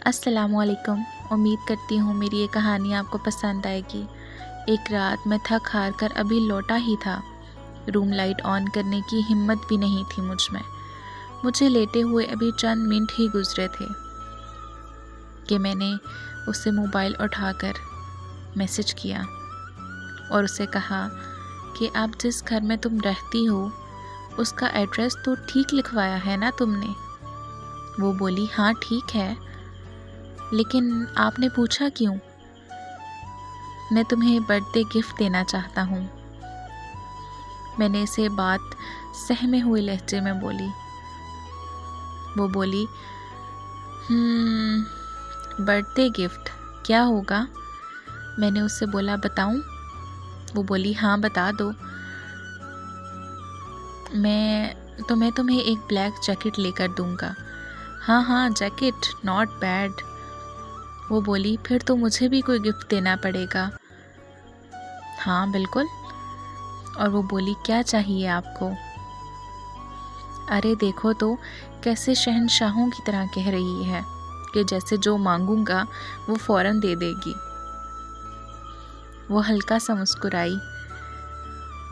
अस्सलामुअलैकुम। उम्मीद करती हूँ मेरी ये कहानी आपको पसंद आएगी। एक रात मैं थक हार कर अभी लौटा ही था। रूम लाइट ऑन करने की हिम्मत भी नहीं थी मुझ में। मुझे लेटे हुए अभी चंद मिनट ही गुजरे थे कि मैंने उसे मोबाइल उठाकर मैसेज किया और उसे कहा कि आप जिस घर में तुम रहती हो उसका एड्रेस तो ठीक लिखवाया है ना तुमने। वो बोली हाँ ठीक है, लेकिन आपने पूछा क्यों? मैं तुम्हें बर्थडे गिफ्ट देना चाहता हूँ। मैंने इसे बात सहमे हुए लहजे में बोली। वो बोली बर्थडे गिफ्ट क्या होगा? मैंने उससे बोला बताऊँ? वो बोली हाँ बता दो। मैं तुम्हें एक ब्लैक जैकेट लेकर दूँगा। हाँ जैकेट नॉट बैड। वो बोली फिर तो मुझे भी कोई गिफ्ट देना पड़ेगा। हाँ बिल्कुल। और वो बोली क्या चाहिए आपको? अरे देखो तो कैसे शहंशाहों की तरह कह रही है कि जैसे जो मांगूंगा वो फ़ौरन दे देगी। वो हल्का सा मुस्कुराई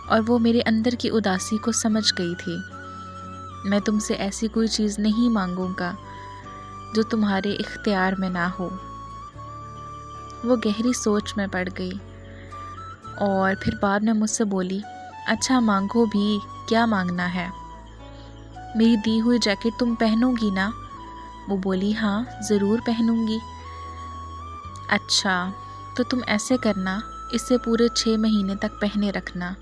और वो मेरे अंदर की उदासी को समझ गई थी। मैं तुमसे ऐसी कोई चीज़ नहीं मांगूंगा जो तुम्हारे इख्तियार में ना हो। वो गहरी सोच में पड़ गई और फिर बाद में मुझसे बोली अच्छा मांगो भी, क्या मांगना है? मेरी दी हुई जैकेट तुम पहनोगी ना? वो बोली हाँ ज़रूर पहनूंगी। अच्छा तो तुम ऐसे करना, इसे पूरे 6 महीने तक पहने रखना।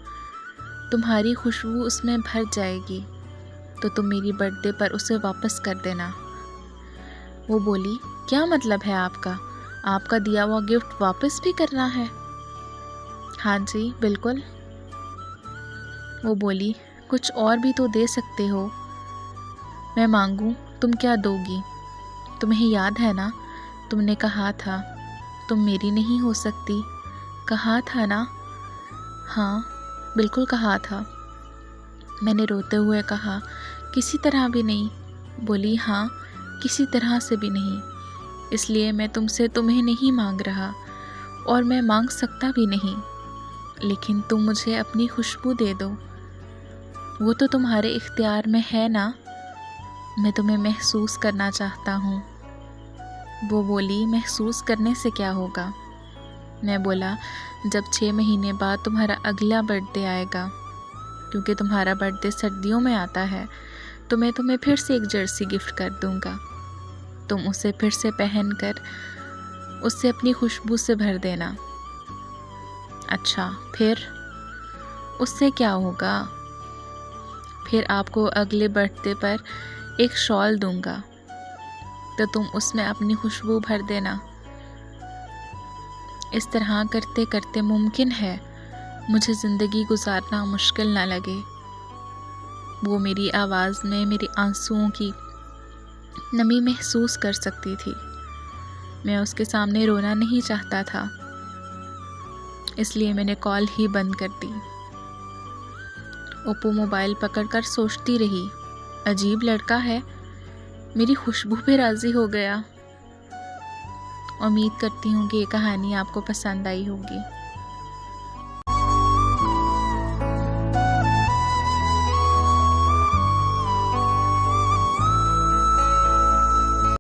तुम्हारी खुशबू उसमें भर जाएगी तो तुम मेरी बर्थडे पर उसे वापस कर देना। वो बोली क्या मतलब है आपका? आपका दिया हुआ गिफ्ट वापस भी करना है? हाँ जी बिल्कुल। वो बोली कुछ और भी तो दे सकते हो। मैं मांगूं तुम क्या दोगी? तुम्हें याद है ना, तुमने कहा था तुम मेरी नहीं हो सकती। कहा था ना? हाँ बिल्कुल कहा था। मैंने रोते हुए कहा किसी तरह भी नहीं। बोली हाँ किसी तरह से भी नहीं। इसलिए मैं तुमसे तुम्हें नहीं मांग रहा और मैं मांग सकता भी नहीं, लेकिन तुम मुझे अपनी खुशबू दे दो। वो तो तुम्हारे इख्तियार में है ना। मैं तुम्हें महसूस करना चाहता हूँ। वो बोली महसूस करने से क्या होगा? मैं बोला जब 6 महीने बाद तुम्हारा अगला बर्थडे आएगा, क्योंकि तुम्हारा बर्थडे सर्दियों में आता है, तो मैं तुम्हें फिर से एक जर्सी गिफ्ट कर दूँगा। तुम उसे फिर से पहनकर उससे अपनी खुशबू से भर देना। अच्छा फिर? उससे क्या होगा? फिर आपको अगले बर्थडे पर एक शॉल दूंगा तो तुम उसमें अपनी खुशबू भर देना। इस तरह करते करते मुमकिन है मुझे ज़िंदगी गुजारना मुश्किल ना लगे। वो मेरी आवाज़ में मेरे आंसुओं की नमी महसूस कर सकती थी। मैं उसके सामने रोना नहीं चाहता था, इसलिए मैंने कॉल ही बंद कर दी। ओप्पो मोबाइल पकड़कर सोचती रही, अजीब लड़का है, मेरी खुशबू पे राज़ी हो गया। उम्मीद करती हूँ कि ये कहानी आपको पसंद आई होगी।